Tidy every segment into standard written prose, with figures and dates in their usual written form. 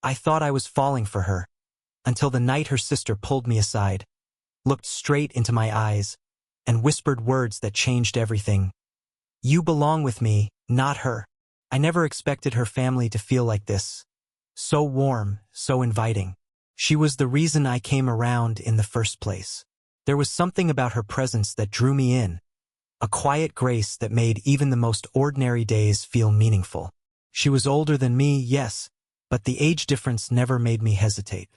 I thought I was falling for her, until the night her sister pulled me aside, looked straight into my eyes, and whispered words that changed everything. "You belong with me, not her." I never expected her family to feel like this. So warm, so inviting. She was the reason I came around in the first place. There was something about her presence that drew me in, a quiet grace that made even the most ordinary days feel meaningful. She was older than me, yes, but the age difference never made me hesitate.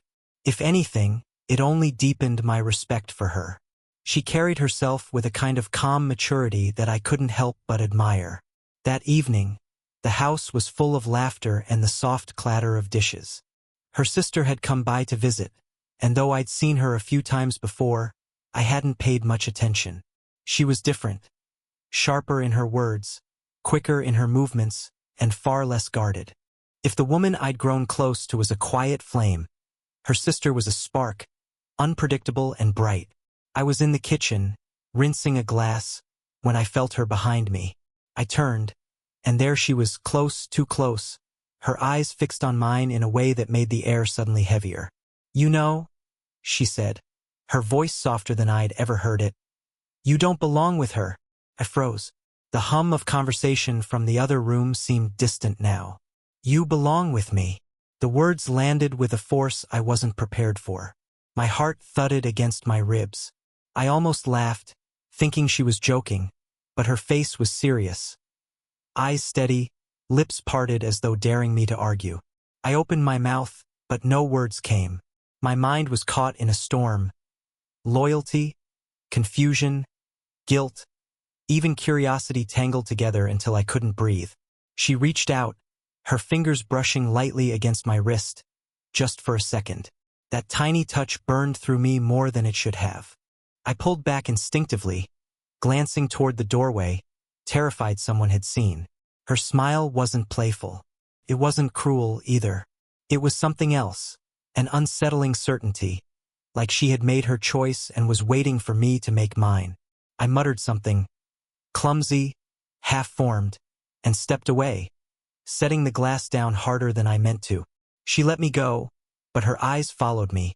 If anything, it only deepened my respect for her. She carried herself with a kind of calm maturity that I couldn't help but admire. That evening, the house was full of laughter and the soft clatter of dishes. Her sister had come by to visit, and though I'd seen her a few times before, I hadn't paid much attention. She was different, sharper in her words, quicker in her movements, and far less guarded. If the woman I'd grown close to was a quiet flame, her sister was a spark, unpredictable and bright. I was in the kitchen, rinsing a glass, when I felt her behind me. I turned, and there she was, close, too close, her eyes fixed on mine in a way that made the air suddenly heavier. "You know," she said, her voice softer than I'd ever heard it, "you don't belong with her." I froze. The hum of conversation from the other room seemed distant now. "You belong with me." The words landed with a force I wasn't prepared for. My heart thudded against my ribs. I almost laughed, thinking she was joking, but her face was serious. Eyes steady, lips parted as though daring me to argue. I opened my mouth, but no words came. My mind was caught in a storm. Loyalty, confusion, guilt, even curiosity tangled together until I couldn't breathe. She reached out, her fingers brushing lightly against my wrist, just for a second. That tiny touch burned through me more than it should have. I pulled back instinctively, glancing toward the doorway, terrified someone had seen. Her smile wasn't playful. It wasn't cruel either. It was something else, an unsettling certainty, like she had made her choice and was waiting for me to make mine. I muttered something, clumsy, half-formed, and stepped away, setting the glass down harder than I meant to. She let me go, but her eyes followed me,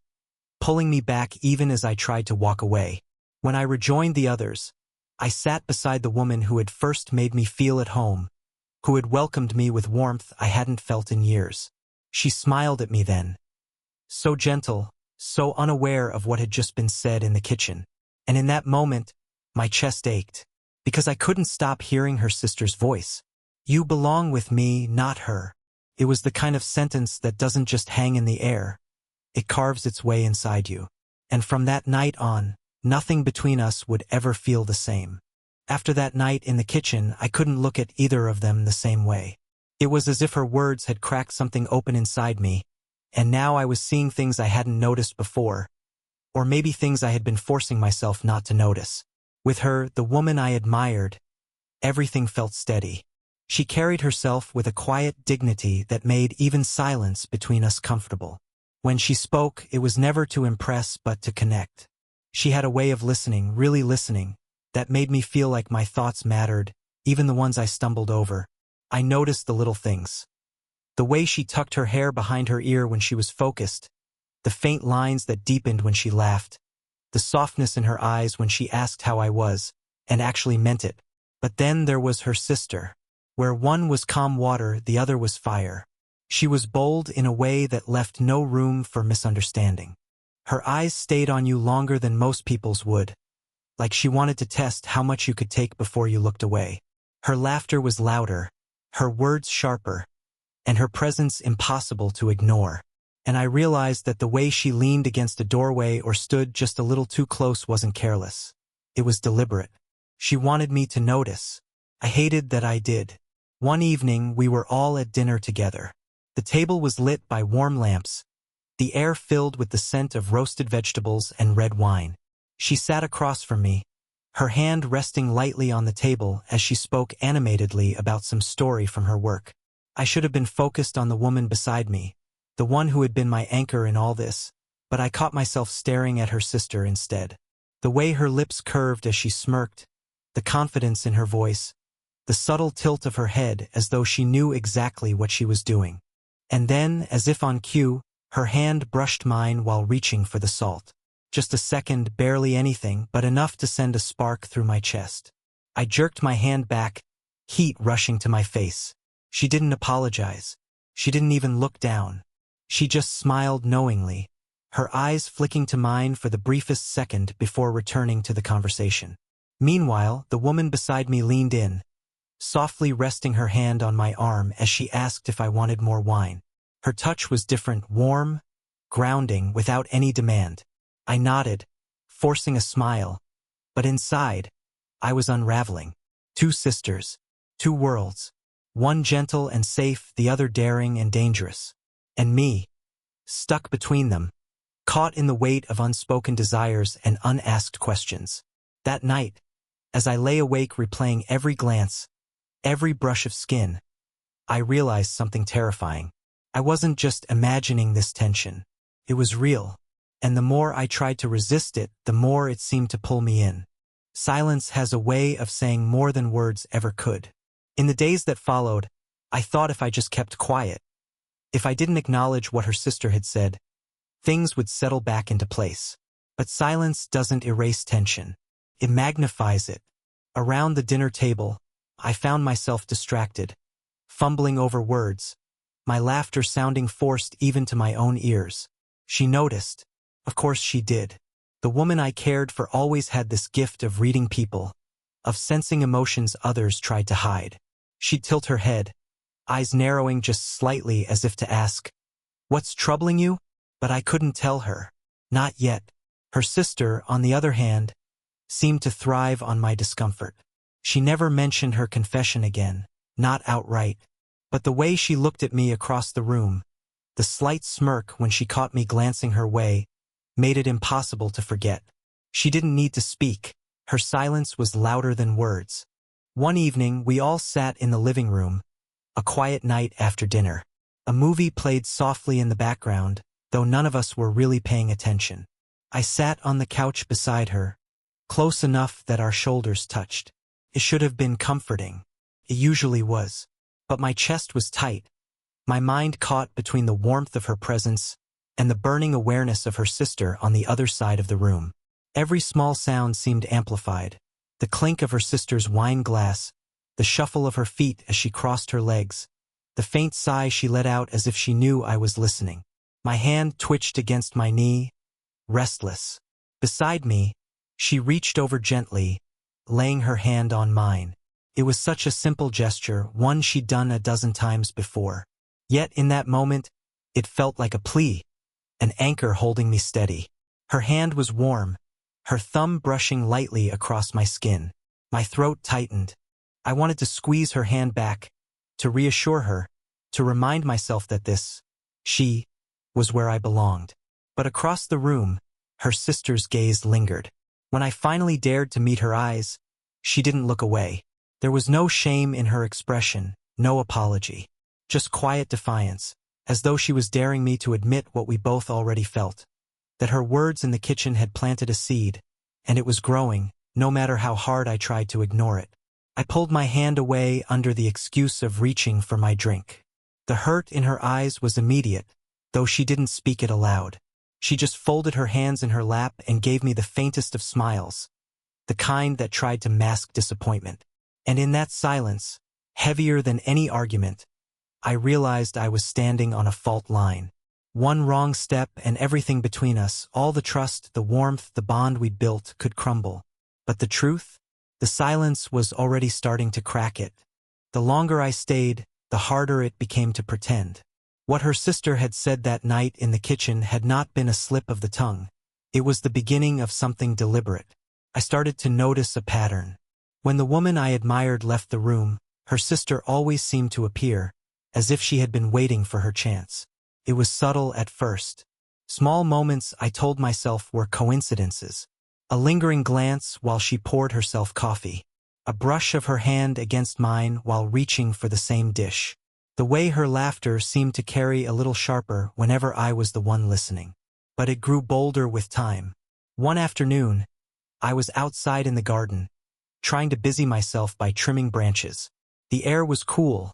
pulling me back even as I tried to walk away. When I rejoined the others, I sat beside the woman who had first made me feel at home, who had welcomed me with warmth I hadn't felt in years. She smiled at me then, so gentle, so unaware of what had just been said in the kitchen. And in that moment, my chest ached, because I couldn't stop hearing her sister's voice. "You belong with me, not her." It was the kind of sentence that doesn't just hang in the air. It carves its way inside you. And from that night on, nothing between us would ever feel the same. After that night in the kitchen, I couldn't look at either of them the same way. It was as if her words had cracked something open inside me, and now I was seeing things I hadn't noticed before, or maybe things I had been forcing myself not to notice. With her, the woman I admired, everything felt steady. She carried herself with a quiet dignity that made even silence between us comfortable. When she spoke, it was never to impress but to connect. She had a way of listening, really listening, that made me feel like my thoughts mattered, even the ones I stumbled over. I noticed the little things. The way she tucked her hair behind her ear when she was focused, the faint lines that deepened when she laughed, the softness in her eyes when she asked how I was, and actually meant it. But then there was her sister. Where one was calm water, the other was fire. She was bold in a way that left no room for misunderstanding. Her eyes stayed on you longer than most people's would, like she wanted to test how much you could take before you looked away. Her laughter was louder, her words sharper, and her presence impossible to ignore. And I realized that the way she leaned against a doorway or stood just a little too close wasn't careless. It was deliberate. She wanted me to notice. I hated that I did. One evening, we were all at dinner together. The table was lit by warm lamps, the air filled with the scent of roasted vegetables and red wine. She sat across from me, her hand resting lightly on the table as she spoke animatedly about some story from her work. I should have been focused on the woman beside me, the one who had been my anchor in all this, but I caught myself staring at her sister instead. The way her lips curved as she smirked, the confidence in her voice, the subtle tilt of her head as though she knew exactly what she was doing. And then, as if on cue, her hand brushed mine while reaching for the salt. Just a second, barely anything, but enough to send a spark through my chest. I jerked my hand back, heat rushing to my face. She didn't apologize. She didn't even look down. She just smiled knowingly, her eyes flicking to mine for the briefest second before returning to the conversation. Meanwhile, the woman beside me leaned in, softly resting her hand on my arm as she asked if I wanted more wine. Her touch was different, warm, grounding, without any demand. I nodded, forcing a smile, but inside, I was unraveling. Two sisters, two worlds, one gentle and safe, the other daring and dangerous. And me, stuck between them, caught in the weight of unspoken desires and unasked questions. That night, as I lay awake replaying every glance, every brush of skin, I realized something terrifying. I wasn't just imagining this tension. It was real, and the more I tried to resist it, the more it seemed to pull me in. Silence has a way of saying more than words ever could. In the days that followed, I thought if I just kept quiet, if I didn't acknowledge what her sister had said, things would settle back into place. But silence doesn't erase tension. It magnifies it. Around the dinner table, I found myself distracted, fumbling over words, my laughter sounding forced even to my own ears. She noticed. Of course she did. The woman I cared for always had this gift of reading people, of sensing emotions others tried to hide. She'd tilt her head, eyes narrowing just slightly as if to ask, "What's troubling you?" But I couldn't tell her. Not yet. Her sister, on the other hand, seemed to thrive on my discomfort. She never mentioned her confession again, not outright. But the way she looked at me across the room, the slight smirk when she caught me glancing her way, made it impossible to forget. She didn't need to speak. Her silence was louder than words. One evening, we all sat in the living room, a quiet night after dinner. A movie played softly in the background, though none of us were really paying attention. I sat on the couch beside her, close enough that our shoulders touched. It should have been comforting. It usually was. But my chest was tight, my mind caught between the warmth of her presence and the burning awareness of her sister on the other side of the room. Every small sound seemed amplified. The clink of her sister's wine glass, the shuffle of her feet as she crossed her legs, the faint sigh she let out as if she knew I was listening. My hand twitched against my knee, restless. Beside me, she reached over gently, laying her hand on mine. It was such a simple gesture, one she'd done a dozen times before. Yet in that moment, it felt like a plea, an anchor holding me steady. Her hand was warm, her thumb brushing lightly across my skin. My throat tightened. I wanted to squeeze her hand back, to reassure her, to remind myself that she, was where I belonged. But across the room, her sister's gaze lingered. When I finally dared to meet her eyes, she didn't look away. There was no shame in her expression, no apology. Just quiet defiance, as though she was daring me to admit what we both already felt. That her words in the kitchen had planted a seed, and it was growing, no matter how hard I tried to ignore it. I pulled my hand away under the excuse of reaching for my drink. The hurt in her eyes was immediate, though she didn't speak it aloud. She just folded her hands in her lap and gave me the faintest of smiles, the kind that tried to mask disappointment. And in that silence, heavier than any argument, I realized I was standing on a fault line. One wrong step and everything between us, all the trust, the warmth, the bond we'd built, could crumble. But the truth? The silence was already starting to crack it. The longer I stayed, the harder it became to pretend. What her sister had said that night in the kitchen had not been a slip of the tongue. It was the beginning of something deliberate. I started to notice a pattern. When the woman I admired left the room, her sister always seemed to appear, as if she had been waiting for her chance. It was subtle at first. Small moments I told myself were coincidences. A lingering glance while she poured herself coffee. A brush of her hand against mine while reaching for the same dish. The way her laughter seemed to carry a little sharper whenever I was the one listening. But it grew bolder with time. One afternoon, I was outside in the garden, trying to busy myself by trimming branches. The air was cool,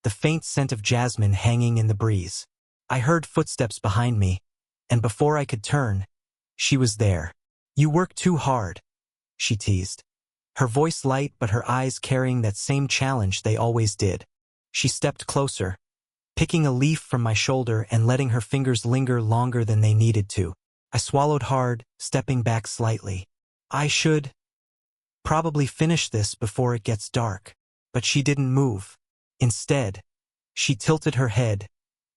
the faint scent of jasmine hanging in the breeze. I heard footsteps behind me, and before I could turn, she was there. "You work too hard," she teased. Her voice light but her eyes carrying that same challenge they always did. She stepped closer, picking a leaf from my shoulder and letting her fingers linger longer than they needed to. I swallowed hard, stepping back slightly. I should probably finish this before it gets dark. But she didn't move. Instead, she tilted her head,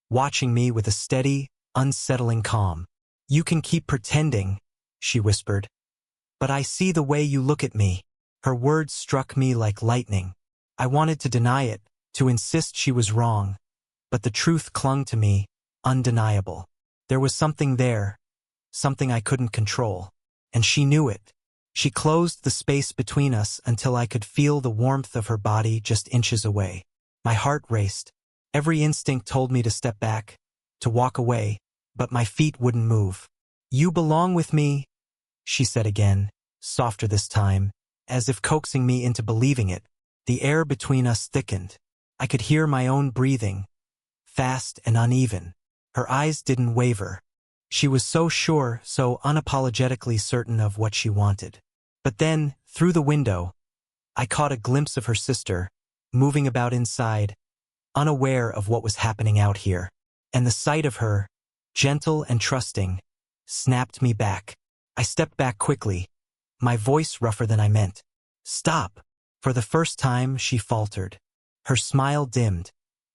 watching me with a steady, unsettling calm. "You can keep pretending," she whispered. "But I see the way you look at me." Her words struck me like lightning. I wanted to deny it, to insist she was wrong. But the truth clung to me, undeniable. There was something there, something I couldn't control. And she knew it. She closed the space between us until I could feel the warmth of her body just inches away. My heart raced. Every instinct told me to step back, to walk away, but my feet wouldn't move. "You belong with me," she said again, softer this time, as if coaxing me into believing it. The air between us thickened. I could hear my own breathing, fast and uneven. Her eyes didn't waver. She was so sure, so unapologetically certain of what she wanted. But then, through the window, I caught a glimpse of her sister, moving about inside, unaware of what was happening out here. And the sight of her, gentle and trusting, snapped me back. I stepped back quickly, my voice rougher than I meant. "Stop!" For the first time, she faltered. Her smile dimmed,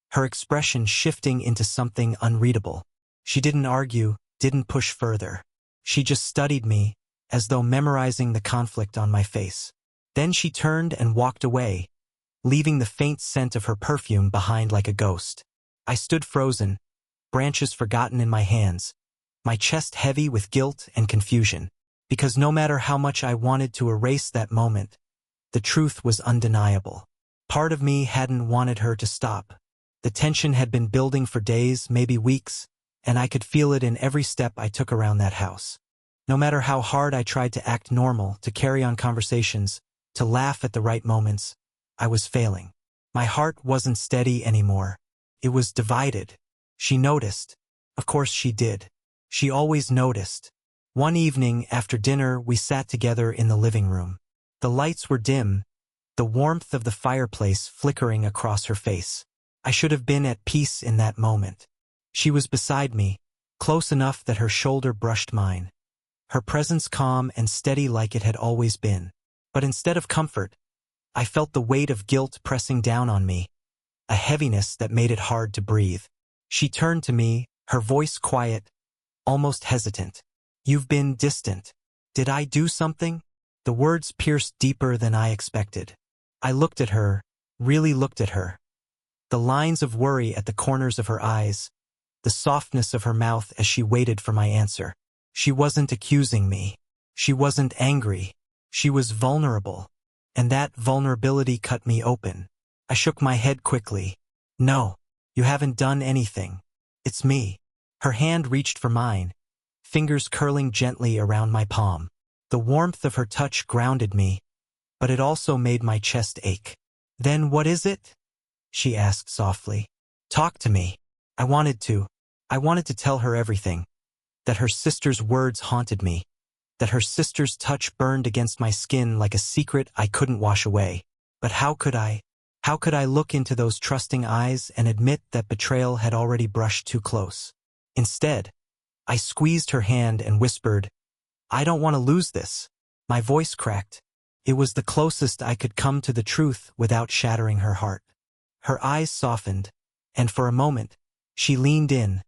her expression shifting into something unreadable. She didn't argue, didn't push further. She just studied me, as though memorizing the conflict on my face. Then she turned and walked away, leaving the faint scent of her perfume behind like a ghost. I stood frozen, branches forgotten in my hands, my chest heavy with guilt and confusion. Because no matter how much I wanted to erase that moment, the truth was undeniable. Part of me hadn't wanted her to stop. The tension had been building for days, maybe weeks, and I could feel it in every step I took around that house. No matter how hard I tried to act normal, to carry on conversations, to laugh at the right moments, I was failing. My heart wasn't steady anymore. It was divided. She noticed. Of course she did. She always noticed. One evening after dinner, we sat together in the living room. The lights were dim, the warmth of the fireplace flickering across her face. I should have been at peace in that moment. She was beside me, close enough that her shoulder brushed mine. Her presence calm and steady like it had always been. But instead of comfort, I felt the weight of guilt pressing down on me, a heaviness that made it hard to breathe. She turned to me, her voice quiet, almost hesitant. "You've been distant. Did I do something?" The words pierced deeper than I expected. I looked at her, really looked at her. The lines of worry at the corners of her eyes, the softness of her mouth as she waited for my answer. She wasn't accusing me. She wasn't angry. She was vulnerable. And that vulnerability cut me open. I shook my head quickly. "No, you haven't done anything. It's me." Her hand reached for mine, fingers curling gently around my palm. The warmth of her touch grounded me, but it also made my chest ache. "Then what is it?" she asked softly. "Talk to me." I wanted to. I wanted to tell her everything. That her sister's words haunted me. That her sister's touch burned against my skin like a secret I couldn't wash away. But how could I? How could I look into those trusting eyes and admit that betrayal had already brushed too close? Instead, I squeezed her hand and whispered, "I don't want to lose this." My voice cracked. It was the closest I could come to the truth without shattering her heart. Her eyes softened, and for a moment, she leaned in,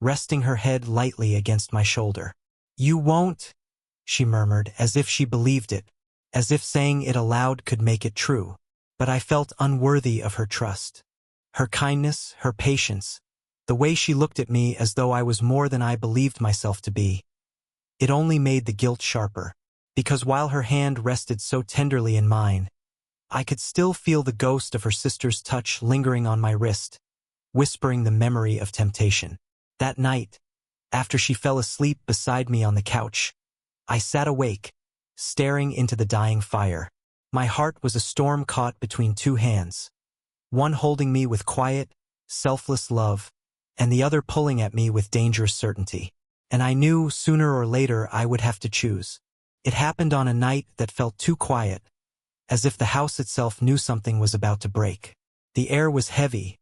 resting her head lightly against my shoulder. "You won't," she murmured, as if she believed it, as if saying it aloud could make it true. But I felt unworthy of her trust. Her kindness, her patience, the way she looked at me as though I was more than I believed myself to be. It only made the guilt sharper, because while her hand rested so tenderly in mine, I could still feel the ghost of her sister's touch lingering on my wrist, whispering the memory of temptation. That night, after she fell asleep beside me on the couch, I sat awake, staring into the dying fire. My heart was a storm caught between two hands. one holding me with quiet, selfless love, and the other pulling at me with dangerous certainty. And I knew sooner or later I would have to choose. It happened on a night that felt too quiet, as if the house itself knew something was about to break. The air was heavy,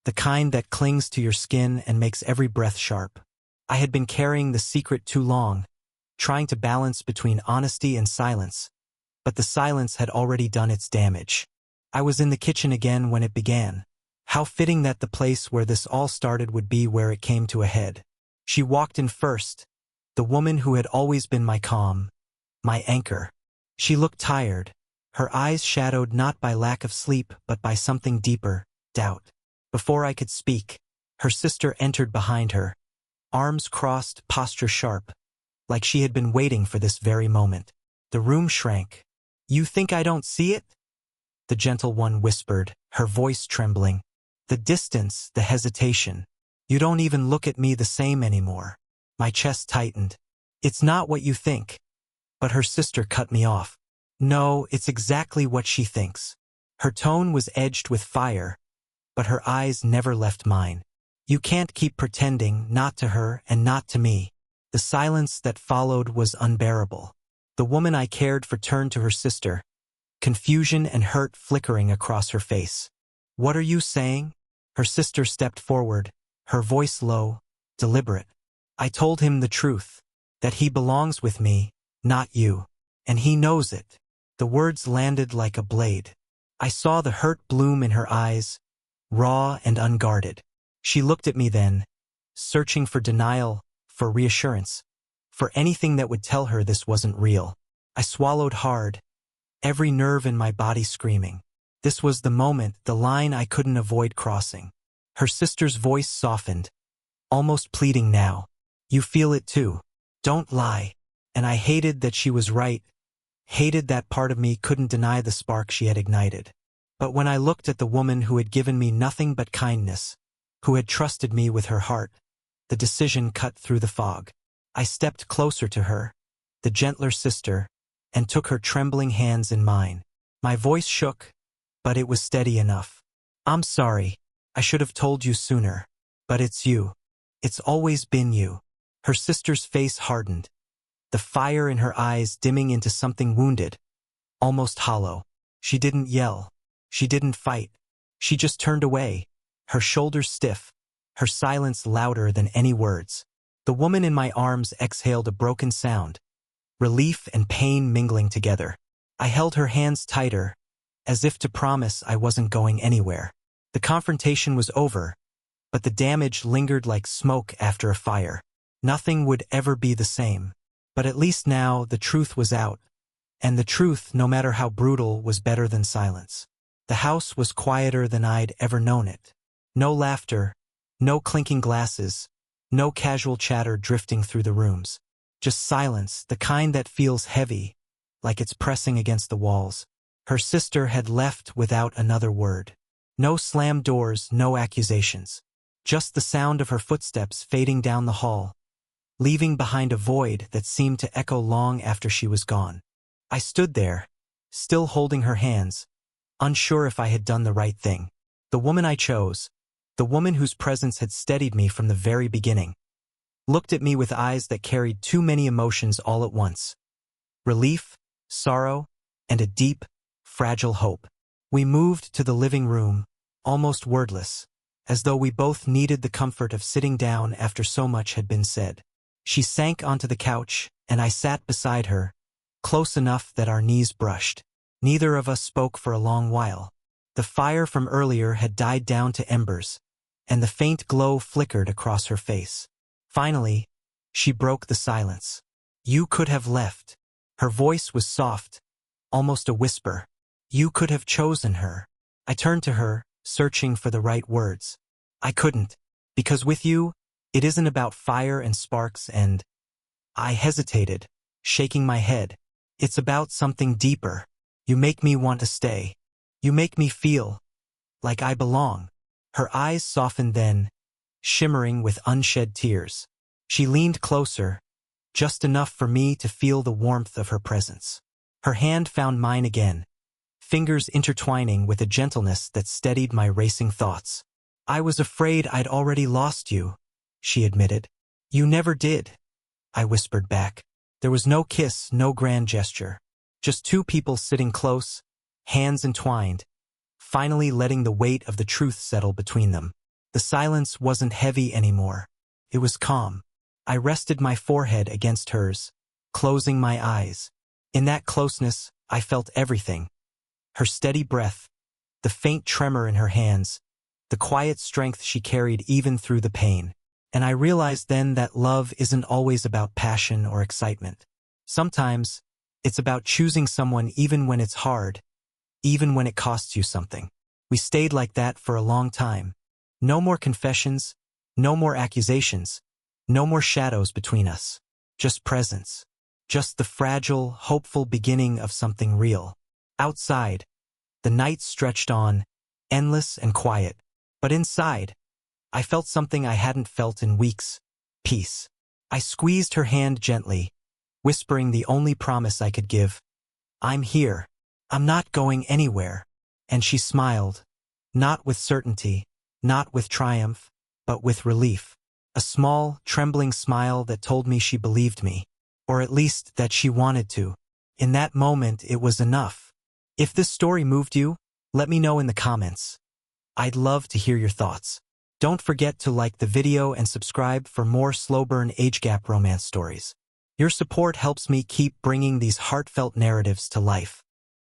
the kind that clings to your skin and makes every breath sharp. I had been carrying the secret too long, trying to balance between honesty and silence, but the silence had already done its damage. I was in the kitchen again when it began. How fitting that the place where this all started would be where it came to a head. She walked in first, the woman who had always been my calm, my anchor. She looked tired, her eyes shadowed not by lack of sleep but by something deeper, doubt. Before I could speak, her sister entered behind her, arms crossed, posture sharp, like she had been waiting for this very moment. The room shrank. "You think I don't see it?" the gentle one whispered, her voice trembling. "The distance, the hesitation. You don't even look at me the same anymore." My chest tightened. "It's not what you think." But her sister cut me off. "No, it's exactly what she thinks." Her tone was edged with fire, but her eyes never left mine. "You can't keep pretending, not to her and not to me." The silence that followed was unbearable. The woman I cared for turned to her sister, confusion and hurt flickering across her face. "What are you saying?" Her sister stepped forward, her voice low, deliberate. "I told him the truth, that he belongs with me, not you. And he knows it." The words landed like a blade. I saw the hurt bloom in her eyes, raw and unguarded. She looked at me then, searching for denial, for reassurance, for anything that would tell her this wasn't real. I swallowed hard, every nerve in my body screaming. This was the moment, the line I couldn't avoid crossing. Her sister's voice softened, almost pleading now. "You feel it too. Don't lie." And I hated that she was right, hated that part of me couldn't deny the spark she had ignited. But when I looked at the woman who had given me nothing but kindness, who had trusted me with her heart, the decision cut through the fog. I stepped closer to her, the gentler sister, and took her trembling hands in mine. My voice shook, but it was steady enough. "I'm sorry. I should have told you sooner. But it's you. It's always been you." Her sister's face hardened, the fire in her eyes dimming into something wounded, almost hollow. She didn't yell. She didn't fight. She just turned away, her shoulders stiff, her silence louder than any words. The woman in my arms exhaled a broken sound, relief and pain mingling together. I held her hands tighter, as if to promise I wasn't going anywhere. The confrontation was over, but the damage lingered like smoke after a fire. Nothing would ever be the same. But at least now the truth was out, and the truth, no matter how brutal, was better than silence. The house was quieter than I'd ever known it. No laughter, no clinking glasses, no casual chatter drifting through the rooms. Just silence, the kind that feels heavy, like it's pressing against the walls. Her sister had left without another word. No slammed doors, no accusations. Just the sound of her footsteps fading down the hall, leaving behind a void that seemed to echo long after she was gone. I stood there, still holding her hands, unsure if I had done the right thing. The woman I chose, the woman whose presence had steadied me from the very beginning, looked at me with eyes that carried too many emotions all at once. Relief, sorrow, and a deep, fragile hope. We moved to the living room, almost wordless, as though we both needed the comfort of sitting down after so much had been said. She sank onto the couch, and I sat beside her, close enough that our knees brushed. Neither of us spoke for a long while. The fire from earlier had died down to embers, and the faint glow flickered across her face. Finally, she broke the silence. "You could have left." Her voice was soft, almost a whisper. "You could have chosen her." I turned to her, searching for the right words. "I couldn't, because with you, it isn't about fire and sparks and—" I hesitated, shaking my head. "It's about something deeper. You make me want to stay. You make me feel like I belong." Her eyes softened then, shimmering with unshed tears. She leaned closer, just enough for me to feel the warmth of her presence. Her hand found mine again, fingers intertwining with a gentleness that steadied my racing thoughts. "I was afraid I'd already lost you," she admitted. "You never did," I whispered back. There was no kiss, no grand gesture. Just two people sitting close, hands entwined, finally letting the weight of the truth settle between them. The silence wasn't heavy anymore. It was calm. I rested my forehead against hers, closing my eyes. In that closeness, I felt everything. Her steady breath, the faint tremor in her hands, the quiet strength she carried even through the pain. And I realized then that love isn't always about passion or excitement. Sometimes, it's about choosing someone even when it's hard, even when it costs you something. We stayed like that for a long time. No more confessions, no more accusations, no more shadows between us. Just presence. Just the fragile, hopeful beginning of something real. Outside, the night stretched on, endless and quiet. But inside, I felt something I hadn't felt in weeks. Peace. I squeezed her hand gently, whispering the only promise I could give. "I'm here. I'm not going anywhere." And she smiled. Not with certainty, not with triumph, but with relief. A small, trembling smile that told me she believed me. Or at least that she wanted to. In that moment, it was enough. If this story moved you, let me know in the comments. I'd love to hear your thoughts. Don't forget to like the video and subscribe for more slow burn age gap romance stories. Your support helps me keep bringing these heartfelt narratives to life.